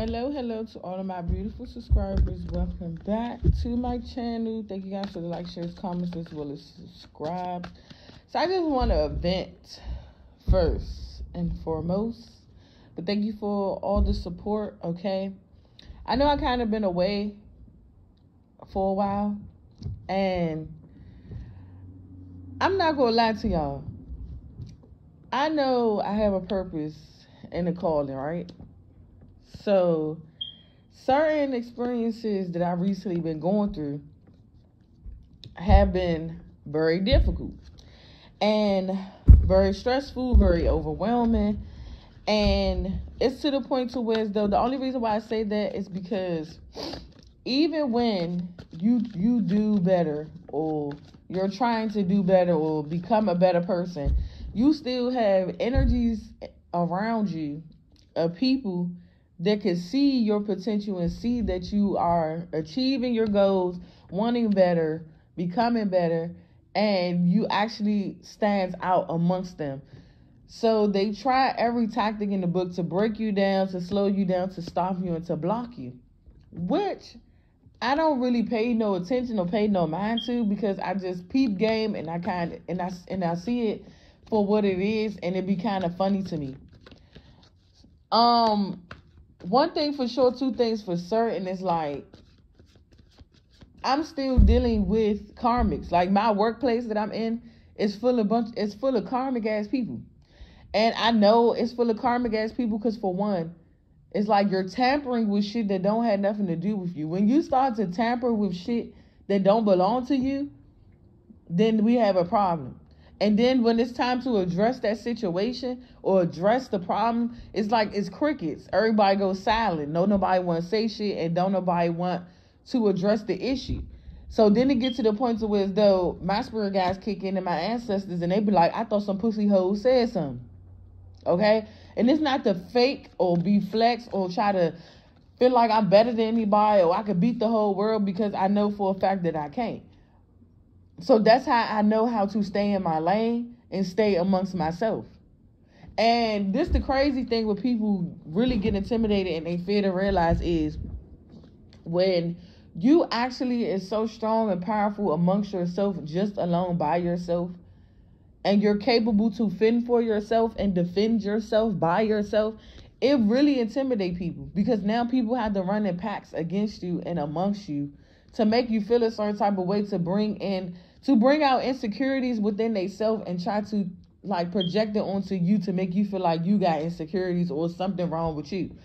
Hello to all of my beautiful subscribers. Welcome back to my channel. Thank you guys for the like, shares, comments, as well as subscribe. So I just want to vent first and foremost. But thank you for all the support, okay? I know I kind of been away for a while. And I'm not going to lie to y'all. I know I have a purpose and a calling, right? So, certain experiences that I've recently been going through have been very difficult and very stressful, very overwhelming. And it's to the point to where, though, the only reason why I say that is because even when you do better, or you're trying to do better or become a better person, you still have energies around you of people that can see your potential and see that you are achieving your goals, wanting better, becoming better, and you actually stands out amongst them. So they try every tactic in the book to break you down, to slow you down, to stop you, and to block you, which I don't really pay no attention or pay no mind to, because I just peep game and I see it for what it is, and it be kind of funny to me. One thing for sure, two things for certain is, like, I'm still dealing with karmics. Like, my workplace that I'm in is full of karmic ass people. And I know it's full of karmic ass people because, for one, it's like you're tampering with shit that don't have nothing to do with you. When you start to tamper with shit that don't belong to you, then we have a problem. And then when it's time to address that situation or address the problem, it's like it's crickets. Everybody goes silent. Nobody want to say shit, and don't nobody want to address the issue. So then it gets to the point to where, as though my spirit guys kick in and my ancestors, and they be like, I thought some pussy hoes said something. Okay? And it's not to fake or be flex or try to feel like I'm better than anybody or I could beat the whole world, because I know for a fact that I can't. So that's how I know how to stay in my lane and stay amongst myself. And this the crazy thing where people really get intimidated and they fear to realize is, when you actually is so strong and powerful amongst yourself, just alone by yourself, and you're capable to fend for yourself and defend yourself by yourself, it really intimidates people, because now people have to run in packs against you and amongst you to make you feel a certain type of way, to bring out insecurities within themselves and try to, like, project it onto you to make you feel like you got insecurities or something wrong with you.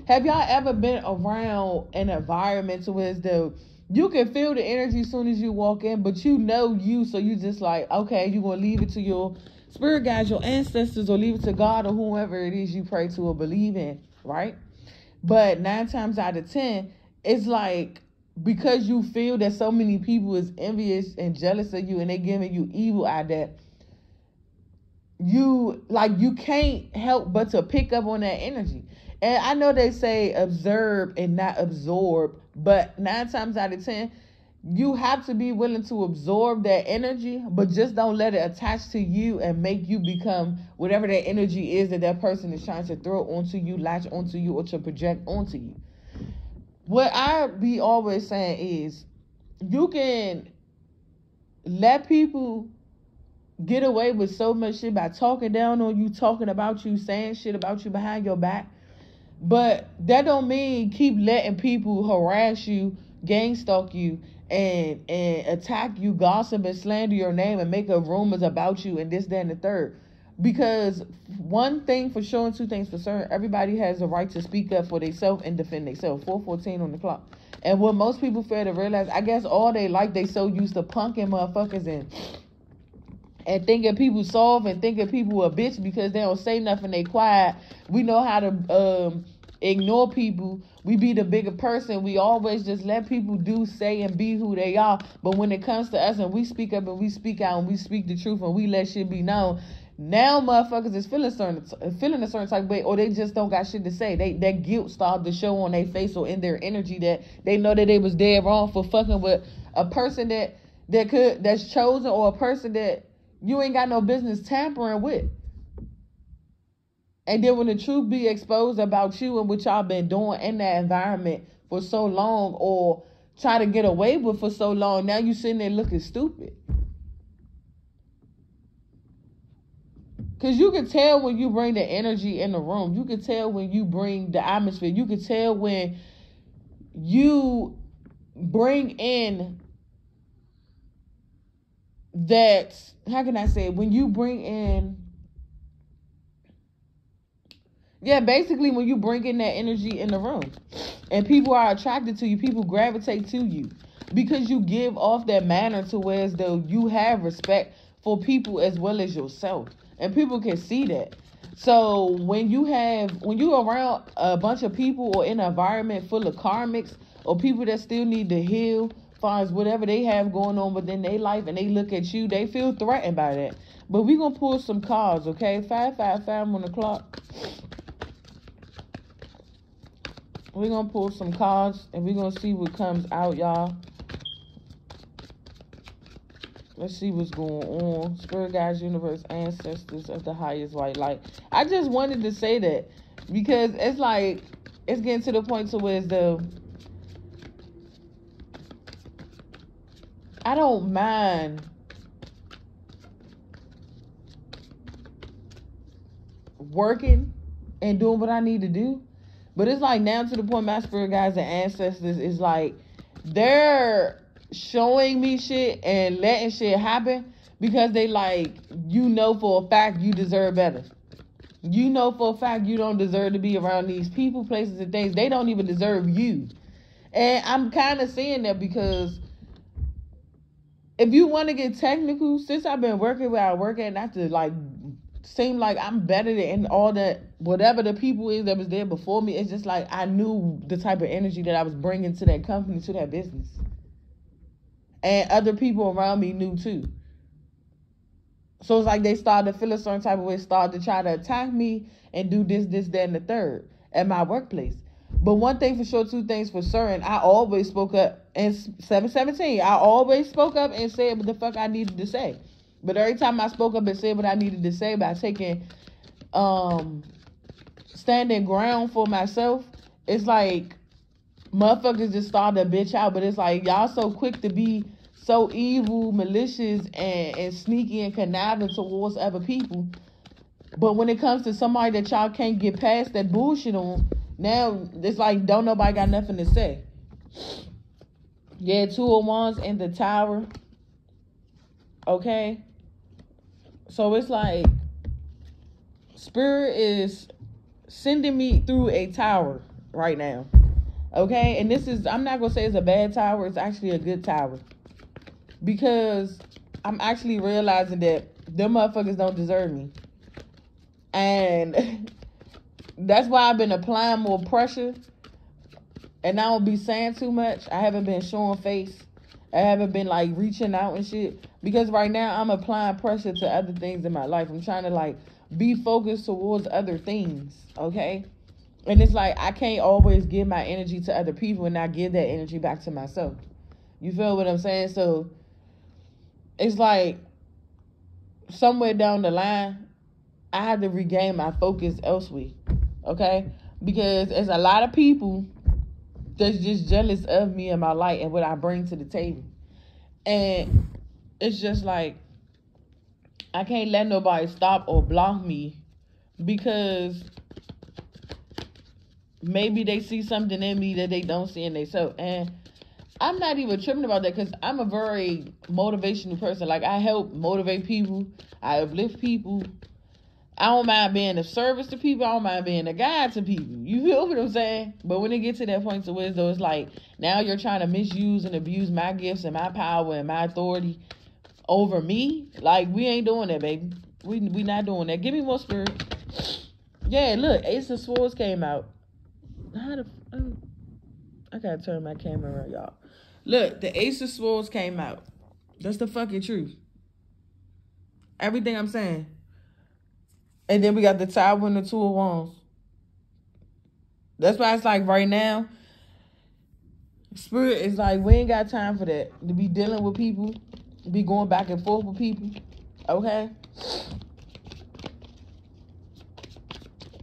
Have y'all ever been around an environment where, as though you can feel the energy as soon as you walk in, but you know you, so you just like, okay, you're going to leave it to your spirit guides, your ancestors, or leave it to God or whoever it is you pray to or believe in, right? But 9 times out of 10, it's like, because you feel that so many people is envious and jealous of you and they giving you evil out that, you can't help but to pick up on that energy. And I know they say observe and not absorb, but 9 times out of 10, you have to be willing to absorb that energy, but just don't let it attach to you and make you become whatever that energy is that person is trying to throw onto you, latch onto you, or to project onto you. What I be always saying is, you can let people get away with so much shit by talking down on you, talking about you, saying shit about you behind your back. But that don't mean keep letting people harass you, gang stalk you, and attack you, gossip and slander your name and make up rumors about you and this, that, and the third. Because one thing for sure and two things for certain, everybody has a right to speak up for themselves and defend themselves. 4:14 on the clock. And what most people fail to realize, I guess all they so used to punking motherfuckers and thinking people soft and thinking people a bitch because they don't say nothing, they quiet. We know how to ignore people. We be the bigger person. We always just let people do, say, and be who they are. But when it comes to us and we speak up and we speak out and we speak the truth and we let shit be known, now motherfuckers is feeling a certain type of way, or they just don't got shit to say. That guilt started to show on their face or in their energy, that they know that they was dead wrong for fucking with a person that's chosen, or a person that you ain't got no business tampering with. And then when the truth be exposed about you and what y'all been doing in that environment for so long, or try to get away with for so long, now you sitting there looking stupid. Because you can tell when you bring the energy in the room. You can tell when you bring the atmosphere. You can tell when you bring in that, how can I say it? When you bring in, basically when you bring in that energy in the room. And people are attracted to you. People gravitate to you. Because you give off that manner to where as though you have respect for people as well as yourself. And people can see that. So when you around a bunch of people or in an environment full of karmics or people that still need to heal, far as whatever they have going on within their life, and they look at you, they feel threatened by that. But we're going to pull some cards, okay? 555 on the clock. We're going to pull some cards, and we're going to see what comes out, y'all. Let's see what's going on. Spirit guides, universe, ancestors of the highest white light. I just wanted to say that because it's like, it's getting to the point to where I don't mind working and doing what I need to do. But it's like now to the point my spirit guides and ancestors is like, they're showing me shit and letting shit happen because they like, you know for a fact you deserve better. You know for a fact you don't deserve to be around these people, places, and things. They don't even deserve you. And I'm kind of seeing that because if you want to get technical, since I've been working where I work at, not to like seem like I'm better than all that, whatever the people is that was there before me, it's just like I knew the type of energy that I was bringing to that company, to that business. And other people around me knew too. So it's like they started to feel a certain type of way, started to try to attack me and do this, that, and the third at my workplace. But one thing for sure, two things for certain, I always spoke up in 717. I always spoke up and said what the fuck I needed to say. But every time I spoke up and said what I needed to say by taking, standing ground for myself, it's like motherfuckers just started to bitch out. But it's like y'all so quick to be so evil, malicious, and sneaky and conniving towards other people. But when it comes to somebody that y'all can't get past that bullshit on, now it's like don't nobody got nothing to say. Yeah, 2 of Wands in the Tower. Okay. So it's like Spirit is sending me through a tower right now. Okay. And this is, I'm not going to say it's a bad tower. It's actually a good tower. Because I'm actually realizing that them motherfuckers don't deserve me. And that's why I've been applying more pressure. And I don't be saying too much. I haven't been showing face. I haven't been like reaching out and shit. Because right now I'm applying pressure to other things in my life. I'm trying to like be focused towards other things. Okay. And it's like I can't always give my energy to other people and not give that energy back to myself. You feel what I'm saying? So it's like somewhere down the line, I had to regain my focus elsewhere. Okay. Because there's a lot of people that's just jealous of me and my light and what I bring to the table. And it's just like, I can't let nobody stop or block me because maybe they see something in me that they don't see in themselves. And I'm not even tripping about that because I'm a very motivational person. Like, I help motivate people. I uplift people. I don't mind being of service to people. I don't mind being a guide to people. You feel what I'm saying? But when it gets to that point to where though it's like, now you're trying to misuse and abuse my gifts and my power and my authority over me. Like, we ain't doing that, baby. We not doing that. Give me more spirit. Yeah, look, Ace of Swords came out. I gotta turn my camera around, y'all. Look, the Ace of Swords came out. That's the fucking truth. Everything I'm saying. And then we got the Tower and the 2 of Wands. That's why it's like right now, Spirit is like, we ain't got time for that. To be dealing with people, be going back and forth with people. Okay?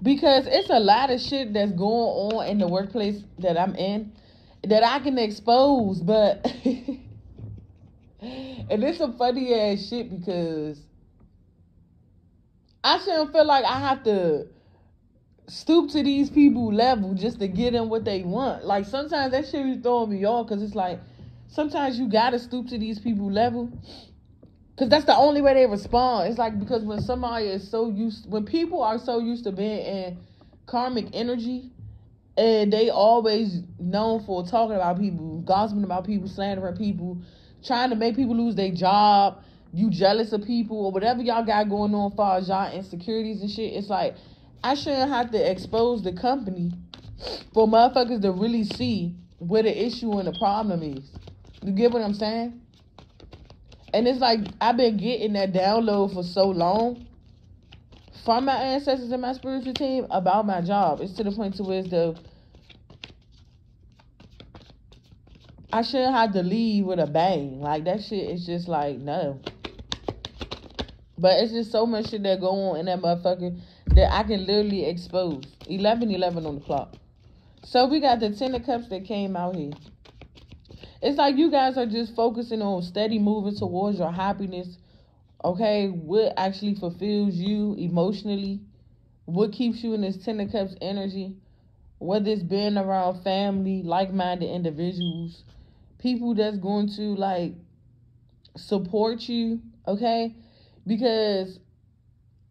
Because it's a lot of shit that's going on in the workplace that I'm in that I can expose, but and it's some funny ass shit because I shouldn't feel like I have to stoop to these people level just to get them what they want. Like sometimes that shit be throwing me off because it's like sometimes you gotta stoop to these people level because that's the only way they respond. It's like because when somebody is so used, when people are so used to being in karmic energy, and they always known for talking about people, gossiping about people, slandering people, trying to make people lose their job, you jealous of people, or whatever y'all got going on as far as y'all insecurities and shit. It's like, I shouldn't have to expose the company for motherfuckers to really see where the issue and the problem is. You get what I'm saying? And it's like, I've been getting that download for so long from my ancestors and my spiritual team about my job. It's to the point to where it's I shouldn't have to leave with a bang. Like, that shit is just like, no. But it's just so much shit that go on in that motherfucker that I can literally expose. 11:11 on the clock. So we got the Ten of Cups that came out here. It's like you guys are just focusing on steady moving towards your happiness. Okay, what actually fulfills you emotionally? What keeps you in this Ten of Cups energy? Whether it's being around family, like-minded individuals, people that's going to like support you, okay? Because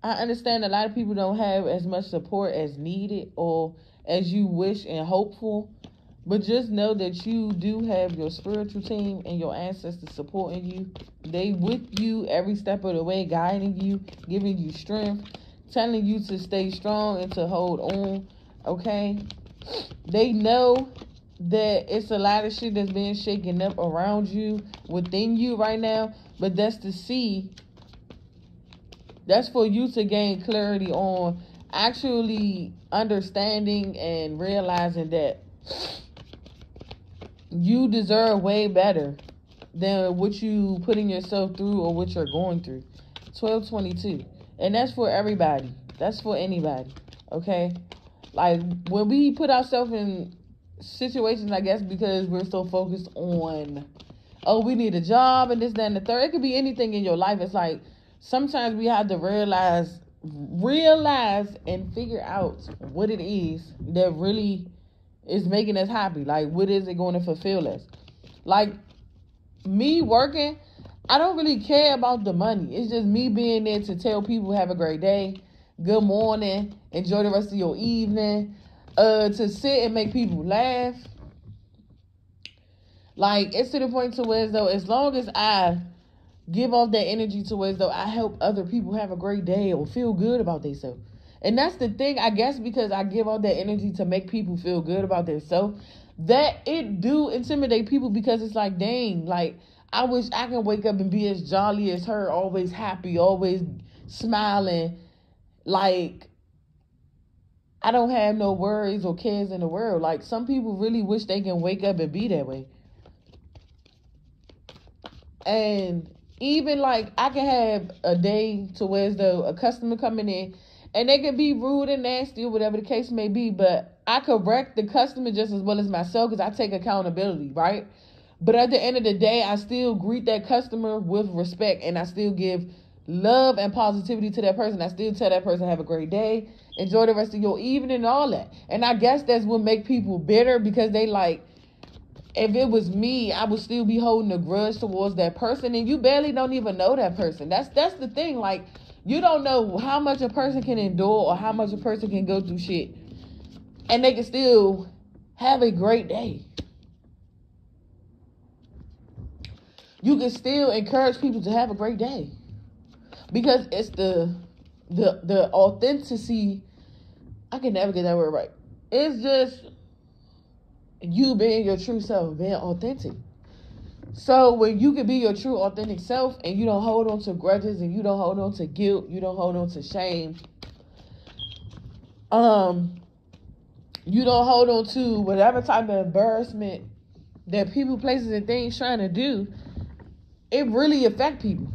I understand a lot of people don't have as much support as needed or as you wish and hope for. But just know that you do have your spiritual team and your ancestors supporting you. They with you every step of the way, guiding you, giving you strength, telling you to stay strong and to hold on, okay? They know that it's a lot of shit that's being shaken up around you, within you right now, but that's to see, that's for you to gain clarity on actually understanding and realizing that you deserve way better than what you putting yourself through or what you're going through. 1222. And that's for everybody. That's for anybody. Okay? Like, when we put ourselves in situations, I guess, because we're so focused on, oh, we need a job and this, that, and the third. It could be anything in your life. It's like, sometimes we have to realize and figure out what it is that really is making us happy. Like, what is it going to fulfill us? Like, me working, I don't really care about the money. It's just me being there to tell people have a great day, good morning, enjoy the rest of your evening, to sit and make people laugh. Like, it's to the point to where as though as long as I give off that energy to where as though I help other people have a great day or feel good about themselves. And that's the thing, I guess, because I give all that energy to make people feel good about themselves, that it do intimidate people, because it's like, dang, like, I wish I can wake up and be as jolly as her, always happy, always smiling. Like, I don't have no worries or cares in the world. Like, some people really wish they can wake up and be that way. And even, like, I can have a day to where as though a customer coming in, and they can be rude and nasty or whatever the case may be, but I correct the customer just as well as myself because I take accountability, right? But at the end of the day, I still greet that customer with respect, and I still give love and positivity to that person. I still tell that person, have a great day, enjoy the rest of your evening and all that. And I guess that's what make people bitter, because they like, if it was me, I would still be holding a grudge towards that person, and you barely don't even know that person. That's the thing. Like, you don't know how much a person can endure or how much a person can go through shit, and they can still have a great day. You can still encourage people to have a great day, because it's the authenticity. I can never get that word right. It's just you being your true self, being authentic. So when you can be your true authentic self and you don't hold on to grudges and you don't hold on to guilt, you don't hold on to shame, you don't hold on to whatever type of embarrassment that people, places, and things trying to do, it really affect people.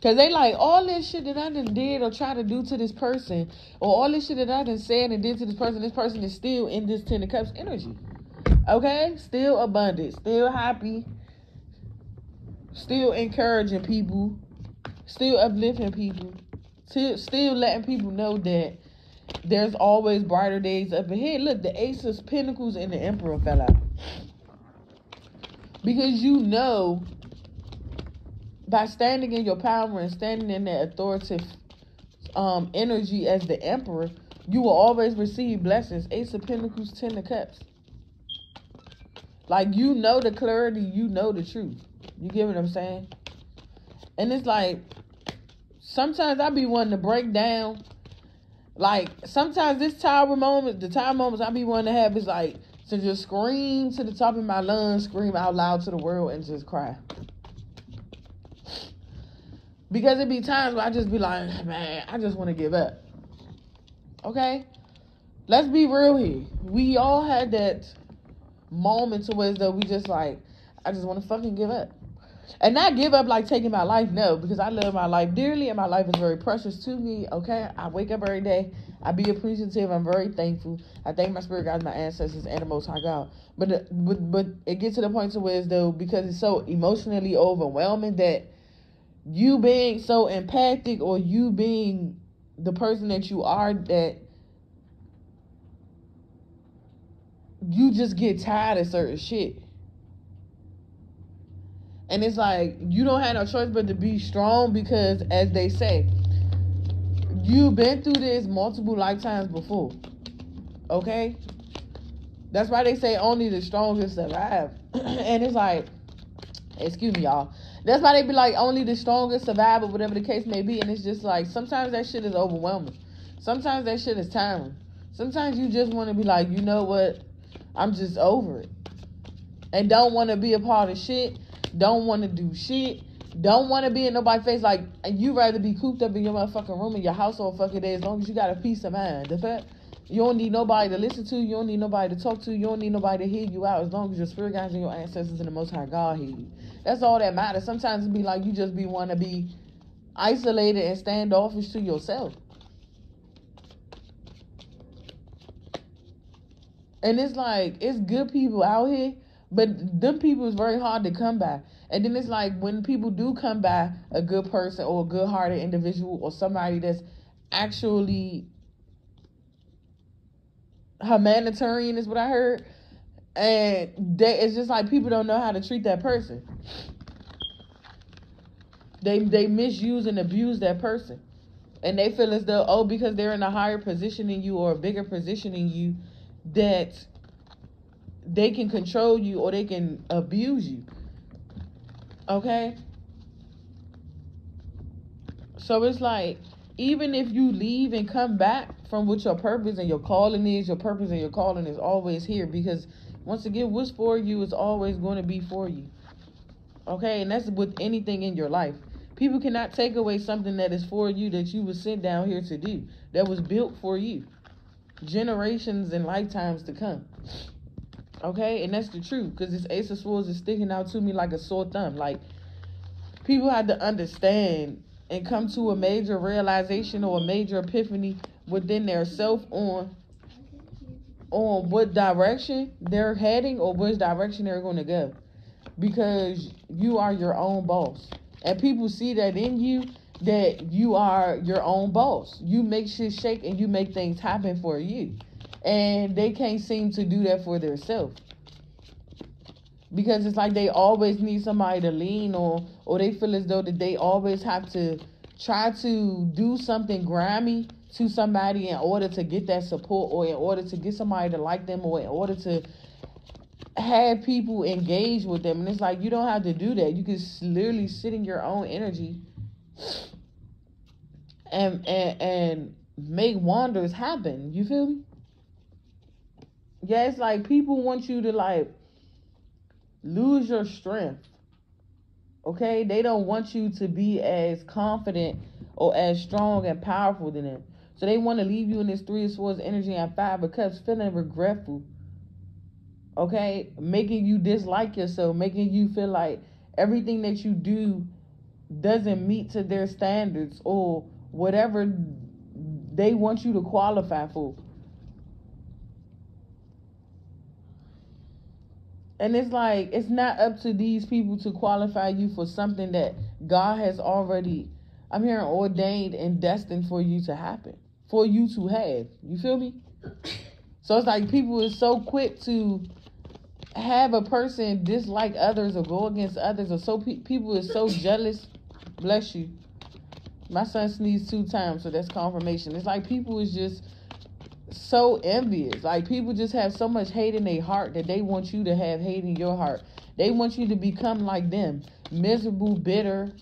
Because they like, all this shit that I done did or try to do to this person, or all this shit that I done said and did to this person is still in this Ten of Cups energy. Okay? Still abundant, still happy, still encouraging people, still uplifting people, still letting people know that there's always brighter days up ahead. Look, the Ace of Pentacles and the Emperor fell out. Because you know, by standing in your power and standing in that authoritative energy as the Emperor, you will always receive blessings. Ace of Pentacles, Ten of Cups. Like, you know the clarity, you know the truth. You get what I'm saying? And it's like, sometimes I be wanting to break down. Like, sometimes the tower moments I be wanting to have is like, to just scream to the top of my lungs, scream out loud to the world, and just cry. Because it be times where I just be like, man, I just want to give up. Okay? Let's be real here. We all had that moment to where though we just like, I just want to fucking give up. And not give up like taking my life, no, because I love my life dearly and my life is very precious to me, okay? I wake up every day. I be appreciative. I'm very thankful. I thank my spirit guides, my ancestors, and the Most High God. But it gets to the point to where as though, because it's so emotionally overwhelming, that you being so empathic, or you being the person that you are, that you just get tired of certain shit. And it's like, you don't have no choice but to be strong, because, as they say, you've been through this multiple lifetimes before. Okay? That's why they say only the strongest survive. And it's like, excuse me, y'all. That's why they be like, only the strongest survive, or whatever the case may be. And it's just like, sometimes that shit is overwhelming. Sometimes that shit is tiring. Sometimes you just want to be like, you know what? I'm just over it. And don't want to be a part of shit. Don't want to do shit. Don't want to be in nobody's face. Like, you rather be cooped up in your motherfucking room in your house all fucking day, as long as you got a peace of mind. The fact, you don't need nobody to listen to. You don't need nobody to talk to. You don't need nobody to hear you out, as long as your spirit guides and your ancestors and the Most High God hear you. That's all that matters. Sometimes it be like you just want to be isolated and standoffish to yourself. And it's like, it's good people out here, but them people is very hard to come by. And then it's like, when people do come by a good person or a good-hearted individual or somebody that's actually humanitarian, is what I heard, and it's just like, people don't know how to treat that person. They misuse and abuse that person. And they feel as though, oh, because they're in a higher position than you or a bigger position than you, that they can control you or they can abuse you. Okay? So it's like, even if you leave and come back from what your purpose and your calling is, your purpose and your calling is always here. Because, once again, what's for you is always going to be for you. Okay? And that's with anything in your life. People cannot take away something that is for you, that you were sent down here to do, that was built for you. Generations and lifetimes to come. Okay? And that's the truth. Because this Ace of Swords is sticking out to me like a sore thumb. Like, people had to understand and come to a major realization or a major epiphany within their self on what direction they're heading or which direction they're going to go. Because you are your own boss. And people see that in you, that you are your own boss. You make shit shake and you make things happen for you. And they can't seem to do that for themselves. Because it's like they always need somebody to lean on, or they feel as though that they always have to try to do something grimy to somebody in order to get that support, or in order to get somebody to like them, or in order to have people engage with them. And it's like, you don't have to do that. You can literally sit in your own energy and make wonders happen. You feel me? Yeah, it's like people want you to like lose your strength. Okay? They don't want you to be as confident or as strong and powerful than them. So they want to leave you in this Three of Swords energy and Five of Cups feeling regretful. Okay? Making you dislike yourself. Making you feel like everything that you do doesn't meet to their standards or whatever they want you to qualify for. And it's like, it's not up to these people to qualify you for something that God has already, I'm hearing, ordained and destined for you to happen, for you to have. You feel me? So it's like people is so quick to have a person dislike others or go against others, or so people is so jealous. Bless you. My son sneezed 2 times, so that's confirmation. It's like people is just so envious. Like people just have so much hate in their heart that they want you to have hate in your heart. They want you to become like them. Miserable, bitter,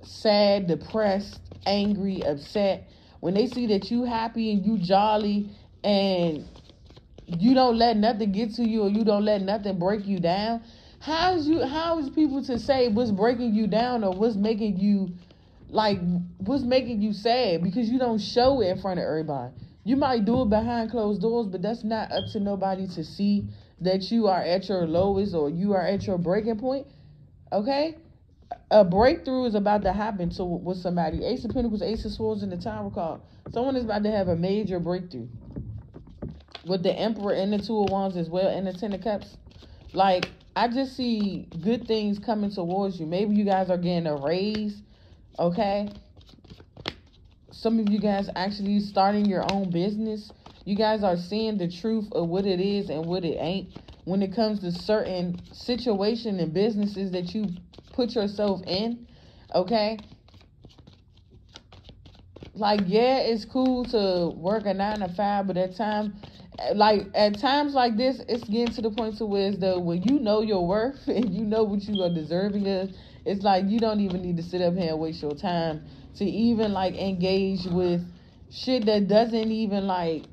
sad, depressed, angry, upset. When they see that you happy and you jolly and you don't let nothing get to you, or you don't let nothing break you down, how is people to say what's breaking you down or what's making you sad? Because you don't show it in front of everybody. You might do it behind closed doors, but that's not up to nobody to see that you are at your lowest or you are at your breaking point. Okay? A breakthrough is about to happen with somebody. Ace of Pentacles, Ace of Swords, and the Tower card. Someone is about to have a major breakthrough. With the Emperor and the 2 of Wands as well, and the 10 of Cups. Like, I just see good things coming towards you. Maybe you guys are getting a raise. Okay? Some of you guys actually starting your own business. You guys are seeing the truth of what it is and what it ain't when it comes to certain situations and businesses that you put yourself in. Okay? Like, yeah, it's cool to work a 9 to 5, but at times like this, it's getting to the point to where it's when you know your worth and you know what you are deserving of, it's like you don't even need to sit up here and waste your time to even like engage with shit that doesn't even like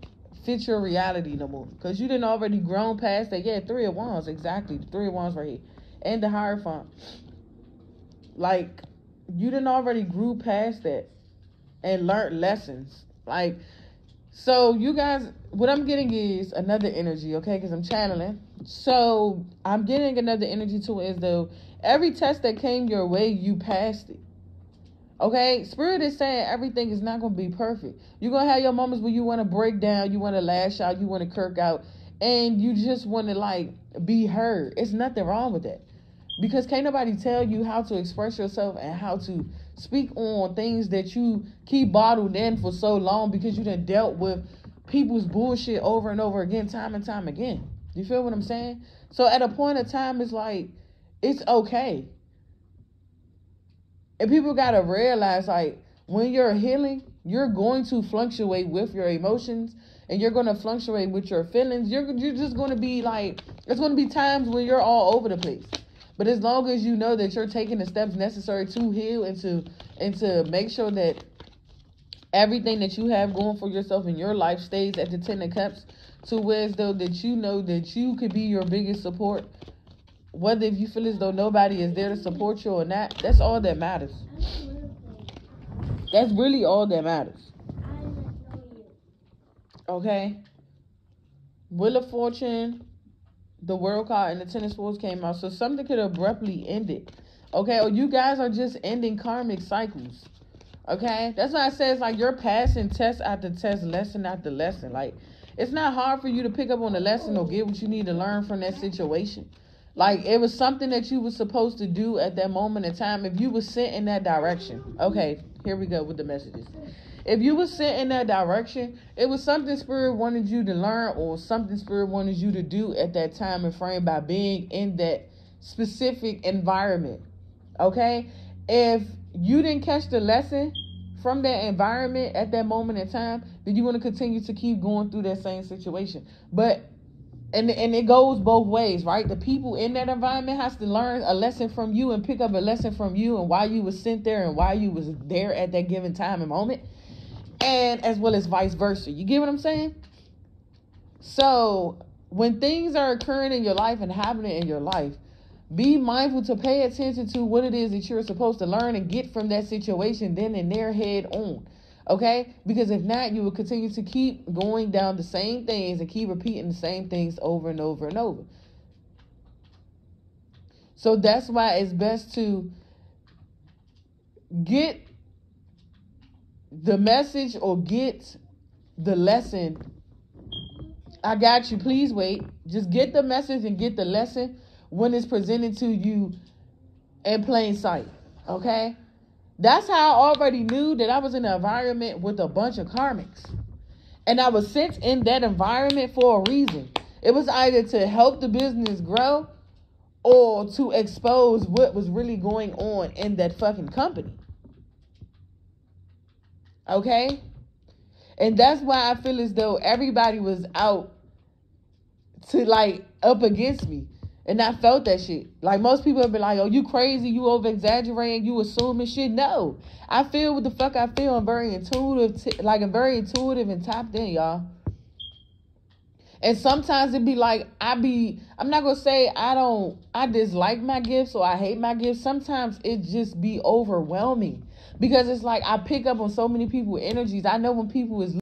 fit your reality no more, because you didn't already grown past that. Yeah, 3 of Wands, exactly, the 3 of Wands right here, and the Hierophant. Like, you didn't already grew past that and learned lessons. Like, so you guys, what I'm getting is another energy, okay, because I'm channeling. So I'm getting another energy to it, as though every test that came your way, you passed it. Okay, Spirit is saying everything is not going to be perfect. You're going to have your moments where you want to break down, you want to lash out, you want to kirk out, and you just want to like be heard. It's nothing wrong with that, because can't nobody tell you how to express yourself and how to speak on things that you keep bottled in for so long, because you done dealt with people's bullshit over and over again, time and time again. You feel what I'm saying? So at a point of time, it's like, it's okay. And people got to realize, like, when you're healing, you're going to fluctuate with your emotions, and you're going to fluctuate with your feelings. You're just going to be like, there's going to be times when you're all over the place. But as long as you know that you're taking the steps necessary to heal and to make sure that everything that you have going for yourself in your life stays at the 10 of Cups, to where as though that you know that you could be your biggest support, whether if you feel as though nobody is there to support you or not, that's all that matters. That's really all that matters. Okay? Wheel of Fortune, the World card, and the 10 of Swords came out. So something could abruptly end it. Okay? Or you guys are just ending karmic cycles. Okay? That's why I say it's like you're passing test after test, lesson after lesson. Like, it's not hard for you to pick up on the lesson or get what you need to learn from that situation. Like, it was something that you were supposed to do at that moment in time. If you were sent in that direction. Okay, here we go with the messages. If you were sent in that direction, it was something Spirit wanted you to learn, or something Spirit wanted you to do at that time and frame by being in that specific environment. Okay? If you didn't catch the lesson from that environment at that moment in time, then you want to continue to keep going through that same situation. But And it goes both ways, right? The people in that environment has to learn a lesson from you and pick up a lesson from you and why you was sent there and why you was there at that given time and moment. And as well as vice versa. You get what I'm saying? So when things are occurring in your life and happening in your life, be mindful to pay attention to what it is that you're supposed to learn and get from that situation then and there, head on. Okay? Because if not, you will continue to keep going down the same things and keep repeating the same things over and over and over. So that's why it's best to get the message or get the lesson. I got you. Please wait. Just get the message and get the lesson when it's presented to you in plain sight. Okay? That's how I already knew that I was in an environment with a bunch of karmics. And I was sent in that environment for a reason. It was either to help the business grow or to expose what was really going on in that fucking company. Okay? And that's why I feel as though everybody was out to, like, up against me. And I felt that shit. Like, most people have been like, oh, you crazy, you over-exaggerating, you assuming shit. No. I feel what the fuck I feel. I'm very intuitive, I'm very intuitive and tapped in, y'all. And sometimes it be like, I'm not going to say I dislike my gifts or I hate my gifts. Sometimes it just be overwhelming. Because it's like I pick up on so many people's energies. I know when people is